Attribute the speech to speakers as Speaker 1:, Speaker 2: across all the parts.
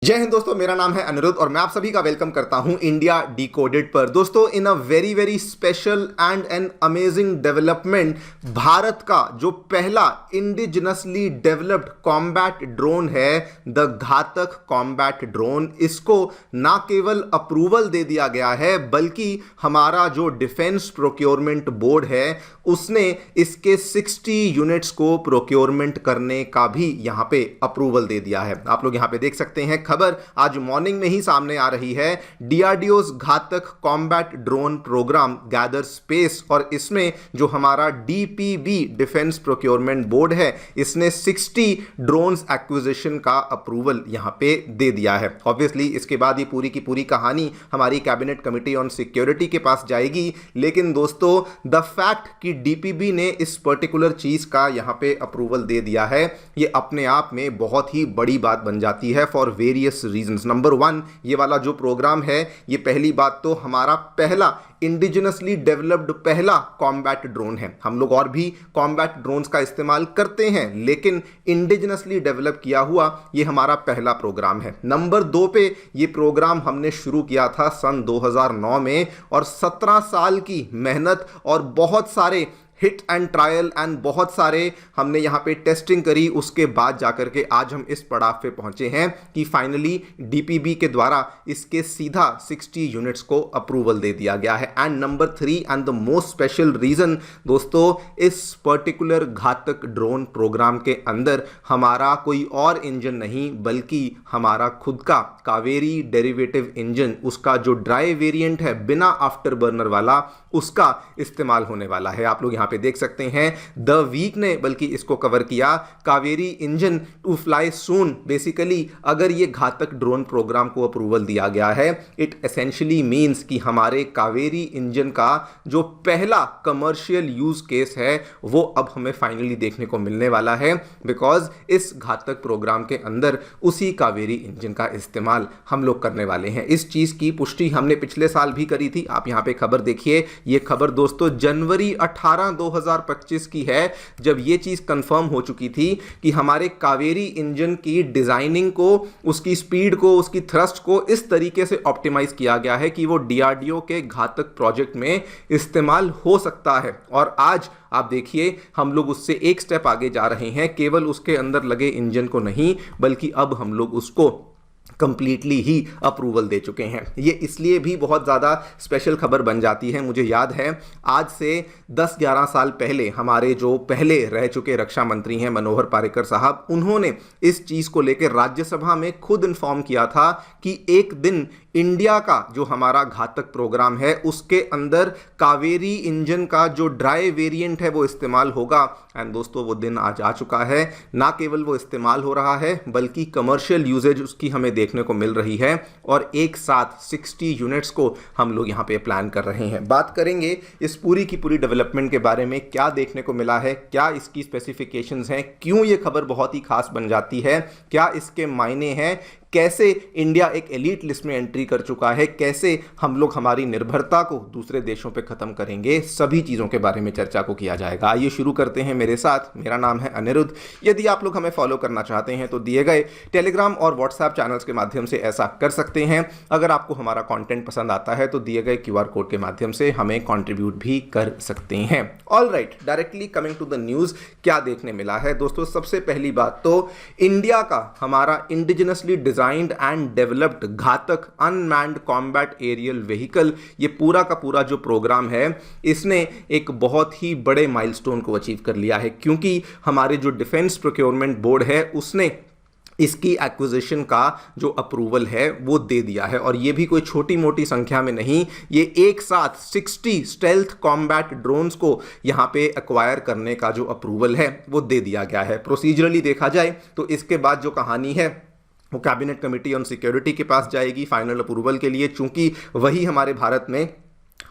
Speaker 1: जय हिंद दोस्तों, मेरा नाम है अनिरुद्ध और मैं आप सभी का वेलकम करता हूं इंडिया डिकोडेड पर। दोस्तों, in a very very special and an amazing development, Bharat का जो पहला इंडिजिनसली डेवलप्ड कॉम्बैट ड्रोन है, द घातक कॉम्बैट ड्रोन, इसको ना केवल अप्रूवल दे दिया गया है बल्कि हमारा जो डिफेंस प्रोक्योरमेंट बोर्ड है उसने इसके 60 यूनिट्स को प्रोक्योरमेंट करने का भी यहां पे अप्रूवल दे दिया है। आप लोग यहां पे देख सकते हैं, खबर आज मॉर्निंग में ही सामने आ रही है। DRDO Ghatak combat drone program gather space, और इसमें जो हमारा डीपीबी डिफेंस प्रोक्योरमेंट बोर्ड है इसने 60 ड्रोन्स एक्विजिशन का अप्रूवल यहां पे दे दिया है। ऑब्वियसली इसके बाद ये पूरी की पूरी कहानी हमारी कैबिनेट कमिटी ऑन सिक्योरिटी के पास जाएगी, लेकिन दोस्तों द फैक्ट कि डीपीबी ने इस पर्टिकुलर चीज का यहां पे अप्रूवल दे दिया है, ये अपने आप में बहुत ही बड़ी बात बन जाती है for various reasons. Number one, ये वाला जो प्रोग्राम है, ये पहली बात तो हमारा पहला इंडिजिनसली डेवलप्ड पहला कॉम्बैट ड्रोन है। हम लोग और भी कॉम्बैट ड्रोन्स का इस्तेमाल करते हैं, लेकिन इंडिजिनसली डेवलप किया हुआ ये हमारा पहला प्रोग्राम है। नंबर दो पे ये प्रोग्राम हमने शुरू किया था सन 2009 में, और 17 साल की मेहनत और बहुत सारे हिट एंड ट्रायल एंड बहुत सारे हमने यहाँ पे टेस्टिंग करी, उसके बाद जाकर के आज हम इस पड़ाव पे पहुंचे हैं कि फाइनली डीपीबी के द्वारा इसके सीधा 60 यूनिट्स को अप्रूवल दे दिया गया है। And number 3 and the most special reason दोस्तों, इस पर्टिकुलर घातक ड्रोन प्रोग्राम के अंदर हमारा कोई और इंजन नहीं बल्कि हमारा खुद का कावेरी डेरिवेटिव इंजन, उसका जो ड्राई वेरिएंट है बिना आफ्टर बर्नर वाला, उसका इस्तेमाल होने वाला है। आप लोग यहाँ पे देख सकते हैं, द वीक ने बल्कि इसको कवर किया, Kaveri engine to fly soon. Basically अगर ये घातक ड्रोन प्रोग्राम को अप्रूवल दिया गया है, इट एसेंशियली मींस कि हमारे कावेरी इंजन का जो पहला कमर्शियल यूज केस है वो अब हमें फाइनली देखने को मिलने वाला है, बिकॉज इस घातक प्रोग्राम के अंदर उसी कावेरी इंजन का इस्तेमाल हम लोग करने वाले हैं। इस चीज की पुष्टि हमने पिछले साल भी करी थी। आप यहाँ पे खबर देखिए, ये खबर दोस्तों जनवरी 18 2025 की है, जब ये चीज कंफर्म हो चुकी थी कि हमारे कावेरी इंजन की डिजाइनिंग को, उसकी स्पीड को, उसकी थ्रस्ट को इस तरीके से ऑप्टिमाइज किया गया है कि वो डीआरडीओ के घातक प्रोजेक्ट में इस्तेमाल हो सकता है। और आज आप देखिए, हम लोग उससे एक स्टेप आगे जा रहे हैं, केवल उसके अंदर लगे इंजन को नहीं बल्कि अब हम लोग उसको कंप्लीटली ही अप्रूवल दे चुके हैं। ये इसलिए भी बहुत ज़्यादा स्पेशल खबर बन जाती है। मुझे याद है आज से 10-11 साल पहले हमारे जो पहले रह चुके रक्षा मंत्री हैं मनोहर पारिकर साहब, उन्होंने इस चीज़ को लेकर राज्यसभा में खुद इन्फॉर्म किया था कि एक दिन इंडिया का जो हमारा घातक प्रोग्राम है उसके अंदर कावेरी इंजन का जो ड्राई वेरिएंट है वो इस्तेमाल होगा। एंड दोस्तों वो दिन आज आ चुका है। ना केवल वो इस्तेमाल हो रहा है बल्कि कमर्शियल यूजेज उसकी हमें देखने को मिल रही है, और एक साथ 60 यूनिट्स को हम लोग यहाँ पे प्लान कर रहे हैं। बात करेंगे इस पूरी की पूरी डेवलपमेंट के बारे में, क्या देखने को मिला है, क्या इसकी स्पेसिफिकेशंस हैं, क्यों ये खबर बहुत ही खास बन जाती है, क्या इसके मायने हैं, कैसे इंडिया एक एलीट लिस्ट में एंट्री कर चुका है, कैसे हम लोग हमारी निर्भरता को दूसरे देशों पे खत्म करेंगे, सभी चीज़ों के बारे में चर्चा को किया जाएगा। आइए शुरू करते हैं मेरे साथ। मेरा नाम है अनिरुद्ध। यदि आप लोग हमें फॉलो करना चाहते हैं तो दिए गए टेलीग्राम और व्हाट्सएप चैनल्स के माध्यम से ऐसा कर सकते हैं। अगर आपको हमारा कॉन्टेंट पसंद आता है तो दिए गए QR कोड के माध्यम से हमें कॉन्ट्रीब्यूट भी कर सकते हैं। All right, directly coming to the news, क्या देखने मिला है दोस्तों। सबसे पहली बात तो इंडिया का हमारा इंडिजिनसली डिजाइंड एंड डेवलप्ड घातक अनमैन्ड कॉम्बैट एरियल व्हीकल, ये पूरा का पूरा जो प्रोग्राम है इसने एक बहुत ही बड़े माइलस्टोन को अचीव कर लिया है, क्योंकि हमारे जो डिफेंस प्रोक्योरमेंट बोर्ड है उसने इसकी एक्विजिशन का जो अप्रूवल है वो दे दिया है। और ये भी कोई छोटी मोटी संख्या में नहीं, ये एक साथ 60 स्टेल्थ कॉम्बैट ड्रोन्स को यहाँ पे एक्वायर करने का जो अप्रूवल है वो दे दिया गया है। प्रोसीजरली देखा जाए तो इसके बाद जो कहानी है वो कैबिनेट कमिटी ऑन सिक्योरिटी के पास जाएगी फाइनल अप्रूवल के लिए, चूंकि वही हमारे भारत में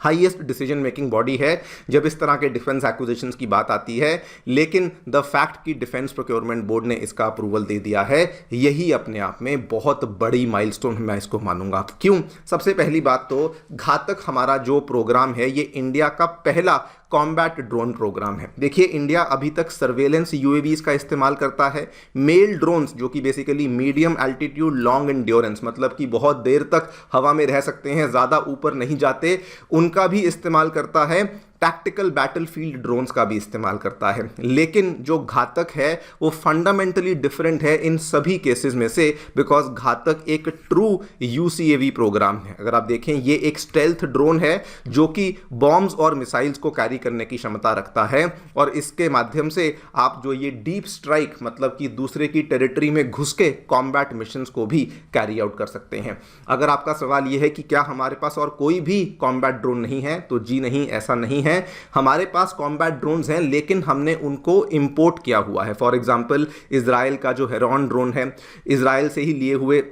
Speaker 1: हाईएस्ट डिसीजन मेकिंग बॉडी है जब इस तरह के डिफेंस एक्विजिशंस की बात आती है। लेकिन द फैक्ट कि डिफेंस प्रोक्योरमेंट बोर्ड ने इसका अप्रूवल दे दिया है, यही अपने आप में बहुत बड़ी माइलस्टोन मैं इसको मानूंगा। क्यों? सबसे पहली बात तो घातक हमारा जो प्रोग्राम है ये इंडिया का पहला कॉम्बैट ड्रोन प्रोग्राम है। देखिए, इंडिया अभी तक सर्वेलेंस यूएवीज का इस्तेमाल करता है, मेल ड्रोन्स जो कि basically medium altitude long endurance, मतलब कि बहुत देर तक हवा में रह सकते हैं, ज़्यादा ऊपर नहीं जाते, उनका भी इस्तेमाल करता है, टैक्टिकल बैटलफील्ड ड्रोन्स का भी इस्तेमाल करता है। लेकिन जो घातक है वो फंडामेंटली डिफरेंट है इन सभी केसेस में से, बिकॉज घातक एक ट्रू यूसीएवी प्रोग्राम है। अगर आप देखें, ये एक स्टेल्थ ड्रोन है जो कि बॉम्ब्स और मिसाइल्स को कैरी करने की क्षमता रखता है, और इसके माध्यम से आप जो ये डीप स्ट्राइक, मतलब कि दूसरे की टेरिटरी में घुस के कॉम्बैट मिशंस को भी कैरी आउट कर सकते हैं। अगर आपका सवाल यह है कि क्या हमारे पास और कोई भी कॉम्बैट ड्रोन नहीं है, तो जी नहीं, ऐसा नहीं है। हमारे पास कॉम्बैट ड्रोन्स हैं, लेकिन हमने उनको इंपोर्ट किया हुआ है। फॉर एग्जांपल, इजराइल का जो हेरॉन ड्रोन है, इजराइल से ही लिए हुए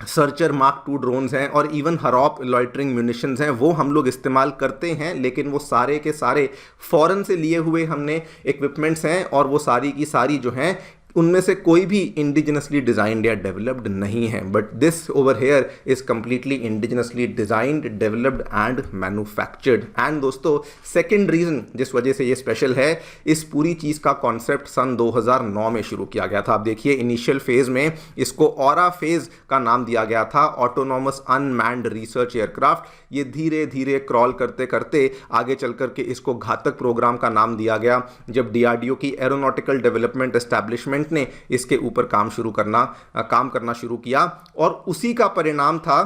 Speaker 1: सर्चर मार्क 2 ड्रोन्स हैं, और इवन हरॉप लॉइटरिंग म्यूनिशंस हैं, वो हम लोग इस्तेमाल करते हैं। लेकिन वो सारे के सारे फॉरेन से लिए हुए हमने इक्विपमेंट्स हैं, और वो सारी की सारी जो हैं उनमें से कोई भी इंडिजिनसली डिजाइंड या डेवलप्ड नहीं है। But this over here is completely indigenously designed, developed and manufactured. And दोस्तों, सेकंड रीजन जिस वजह से ये स्पेशल है, इस पूरी चीज का कॉन्सेप्ट सन 2009 में शुरू किया गया था। आप देखिए, इनिशियल फेज में इसको ऑरा फेज का नाम दिया गया था, ऑटोनॉमस अनमैन्ड रिसर्च एयरक्राफ्ट। ये धीरे धीरे क्रॉल करते करते आगे चल करके इसको घातक प्रोग्राम का नाम दिया गया, जब डीआरडीओ की एरोनॉटिकल डेवलपमेंट एस्टैब्लिशमेंट ने इसके ऊपर काम करना शुरू किया। और उसी का परिणाम था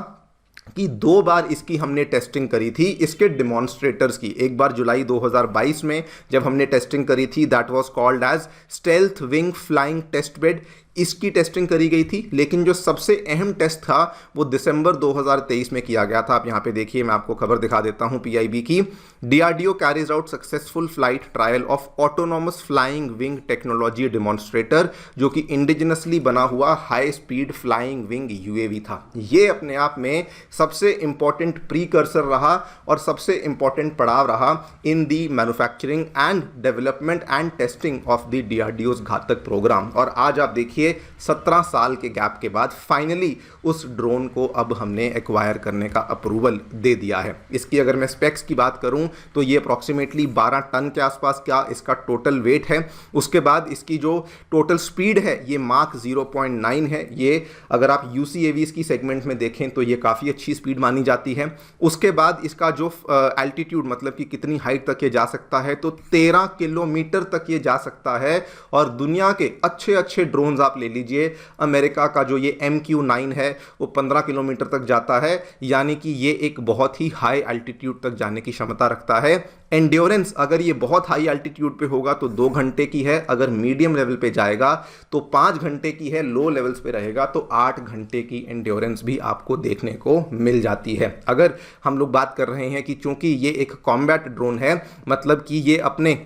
Speaker 1: कि 2 बार इसकी हमने टेस्टिंग करी थी, इसके डिमॉन्स्ट्रेटर्स की। एक बार जुलाई 2022 में जब हमने टेस्टिंग करी थी, that was called as stealth wing flying test bed, इसकी टेस्टिंग करी गई थी। लेकिन जो सबसे अहम टेस्ट था वो दिसंबर 2023 में किया गया था। आप यहाँ पे देखिए, मैं आपको खबर दिखा देता हूँ पीआईबी की। DRDO carries out successful flight trial of autonomous flying wing technology demonstrator, जो कि इंडिजिनसली बना हुआ high speed flying wing UAV था। ये अपने आप में सबसे इंपॉर्टेंट प्रीकर्सर रहा और सबसे इंपॉर्टेंट पड़ाव रहा in the manufacturing and development and testing of the DRDO Ghatak programme. और आज आप देखिए, 17 साल के गैप के बाद फाइनली उस ड्रोन को अब हमने एक्वायर करने का अप्रूवल दे दिया है। इसकी अगर मैं स्पेक्स की बात करूं तो ये अप्रॉक्सीमेटली 12 टन के आसपास का इसका टोटल वेट है। उसके बाद इसकी जो टोटल स्पीड है ये माक 0.9 है। ये अगर आप यूसीएवीज की सेगमेंट में देखें तो ये काफ़ी अच्छी स्पीड मानी जाती है। उसके बाद इसका जो एल्टीट्यूड, मतलब कि कितनी हाइट तक ये जा सकता है, तो 13 किलोमीटर तक ये जा सकता है। और दुनिया के अच्छे अच्छे ड्रोन्स आप ले लीजिए, अमेरिका का जो ये MQ-9 है वो 15 किलोमीटर तक जाता है, यानी कि ये एक बहुत ही हाई एल्टीट्यूड तक जाने की क्षमता रखता है। एंड्योरेंस अगर ये बहुत हाई एल्टीट्यूड पे होगा तो 2 घंटे की है, अगर मीडियम लेवल पे जाएगा तो 5 घंटे की है, लो लेवल्स पे रहेगा तो 8 घंटे की एंड्योरेंस भी आपको देखने को मिल जाती है। अगर हम लोग बात कर रहे हैं कि चूंकि ये एक कॉम्बैट ड्रोन है, मतलब कि ये अपने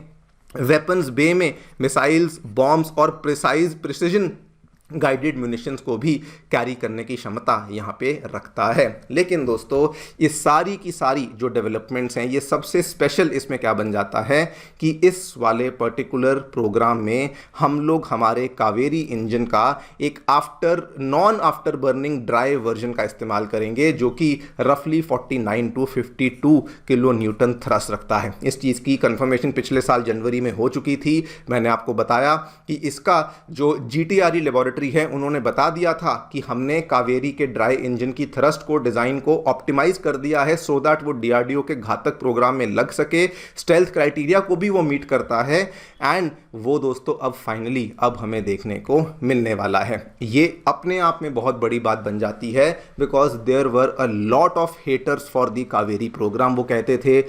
Speaker 1: वेपन्स बे में मिसाइल्स, बॉम्ब्स और प्रिसिजन गाइडेड म्यूनिशंस को भी कैरी करने की क्षमता यहाँ पे रखता है। लेकिन दोस्तों, ये सारी की सारी जो डेवलपमेंट्स हैं, ये सबसे स्पेशल इसमें क्या बन जाता है कि इस वाले पर्टिकुलर प्रोग्राम में हम लोग हमारे कावेरी इंजन का एक non after burning dry version का इस्तेमाल करेंगे, जो कि रफली 49 to 52 किलो न्यूटन थ्रस्ट रखता है। इस चीज़ की कंफर्मेशन पिछले साल जनवरी में हो चुकी थी। मैंने आपको बताया कि इसका जो GTRE लेबोरेटरी है, उन्होंने बता दिया था कि हमने कावेरी के ड्राई इंजन की थ्रस्ट को, डिजाइन को ऑप्टिमाइज कर दिया है सो दैट वो डीआरडीओ के घातक प्रोग्राम में लग सके। स्टेल्थ क्राइटेरिया को भी वो मीट करता है। एंड वो दोस्तों अब फाइनली अब हमें देखने को मिलने वाला है। ये अपने आप में बहुत बड़ी बात बन जाती है, because there were a lot of haters for the Kaveri program. वो कहते थे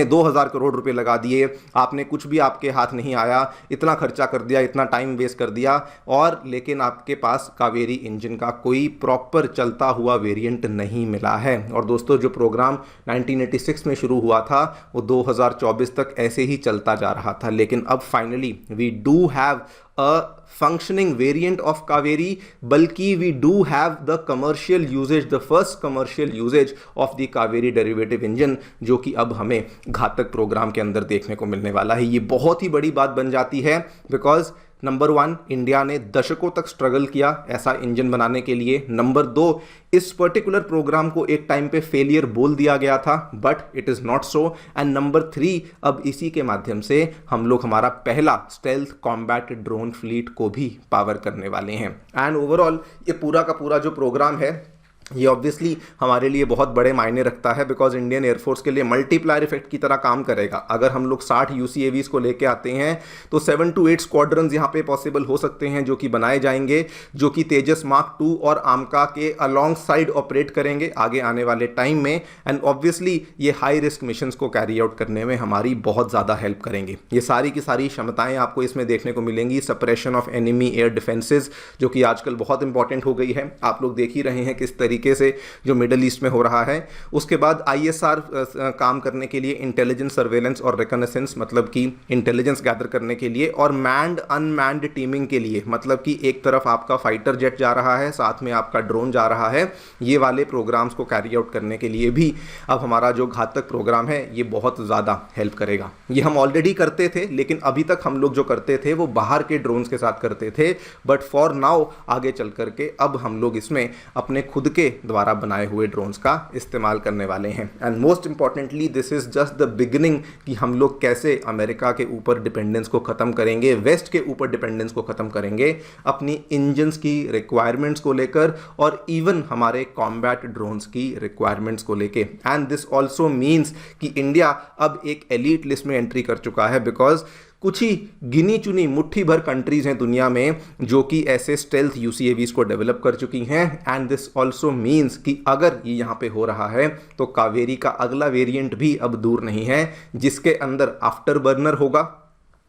Speaker 1: 2000 करोड़ रुपए लगा दिए आपने, कुछ भी आपके हाथ नहीं आया, इतना खर्चा कर दिया, इतना टाइम वेस्ट कर दिया, और लेकिन आपके पास कावेरी इंजन का कोई प्रॉपर चलता हुआ वेरिएंट नहीं मिला है। और दोस्तों, जो प्रोग्राम 1986 में शुरू हुआ था वो 2024 तक ऐसे ही चलता जा रहा था। लेकिन अब finally we do have a functioning variant of Kaveri, बल्कि we do have the commercial usages, the first commercial usages of the Kaveri derivative engine, जो कि अब हमें घातक प्रोग्राम के अंदर देखने को मिलने वाला है। ये बहुत ही बड़ी बात बन जाती है, बिकॉज नंबर 1, इंडिया ने दशकों तक स्ट्रगल किया ऐसा इंजन बनाने के लिए। नंबर 2, इस पर्टिकुलर प्रोग्राम को एक टाइम पे फेलियर बोल दिया गया था, but it is not so. And number 3, अब इसी के माध्यम से हम लोग हमारा पहला स्टेल्थ कॉम्बैट ड्रोन फ्लीट को भी पावर करने वाले हैं। एंड ओवरऑल ये पूरा का पूरा जो प्रोग्राम है ये ऑब्वियसली हमारे लिए बहुत बड़े मायने रखता है, बिकॉज इंडियन एयरफोर्स के लिए मल्टीप्लायर इफेक्ट की तरह काम करेगा। अगर हम लोग 60 UCAVs को लेके आते हैं तो 7 to 8 स्क्वाड्रंस यहाँ पे पॉसिबल हो सकते हैं जो कि बनाए जाएंगे, जो कि तेजस मार्क 2 और आमका के अलॉन्ग साइड ऑपरेट करेंगे आगे आने वाले टाइम में। एंड ऑब्वियसली ये हाई रिस्क मिशंस को कैरी आउट करने में हमारी बहुत ज़्यादा हेल्प करेंगे। ये सारी की सारी क्षमताएँ आपको इसमें देखने को मिलेंगी। Suppression of enemy air defences, जो कि आजकल बहुत इंपॉर्टेंट हो गई है, आप लोग देख ही रहे हैं किस तरीके से जो मिडिल ईस्ट में हो रहा है। उसके बाद ISR काम करने के लिए इंटेलिजेंस सर्वेलेंस और रिकनेसेंस, मतलब कि इंटेलिजेंस गैदर करने के लिए, और मैंड अनमैंड टीमिंग के लिए, मतलब कि एक तरफ आपका फाइटर जेट जा रहा है, साथ में आपका ड्रोन जा रहा है। ये वाले प्रोग्राम्स को कैरी आउट करने के लिए भी अब हमारा जो घातक प्रोग्राम है ये बहुत ज़्यादा हेल्प करेगा। ये हम ऑलरेडी करते थे, लेकिन अभी तक हम लोग जो करते थे वो बाहर के ड्रोन्स के साथ करते थे, बट फॉर नाउ आगे चल करके अब हम लोग इसमें अपने खुद के द्वारा बनाए हुए ड्रोन्स का इस्तेमाल करने वाले हैं। And most importantly this is just the beginning कि हम लोग कैसे अमेरिका के ऊपर डिपेंडेंस को खत्म करेंगे, वेस्ट के ऊपर डिपेंडेंस को खत्म करेंगे अपनी इंजन्स की रिक्वायरमेंट्स को लेकर, और इवन हमारे कॉम्बैट ड्रोन्स की रिक्वायरमेंट्स को लेके। एंड दिस ऑल्सो मीन्स कि इंडिया अब एक एलीट लिस्ट में एंट्री कर चुका है, बिकॉज कुछ ही गिनी चुनी मुट्ठी भर कंट्रीज हैं दुनिया में जो कि ऐसे स्टेल्थ UCAVs को डेवलप कर चुकी हैं। एंड दिस ऑल्सो मीन्स कि अगर ये यहाँ पे हो रहा है तो कावेरी का अगला वेरिएंट भी अब दूर नहीं है, जिसके अंदर आफ्टर बर्नर होगा,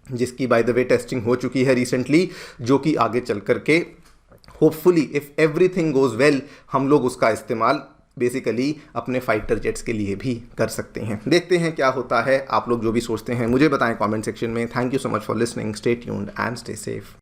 Speaker 1: जिसकी बाय द वे टेस्टिंग हो चुकी है रिसेंटली, जो कि आगे चल करके hopefully if everything goes well हम लोग उसका इस्तेमाल बेसिकली अपने फाइटर जेट्स के लिए भी कर सकते हैं। देखते हैं क्या होता है। आप लोग जो भी सोचते हैं मुझे बताएं कमेंट सेक्शन में। Thank you so much for listening. Stay tuned and stay safe.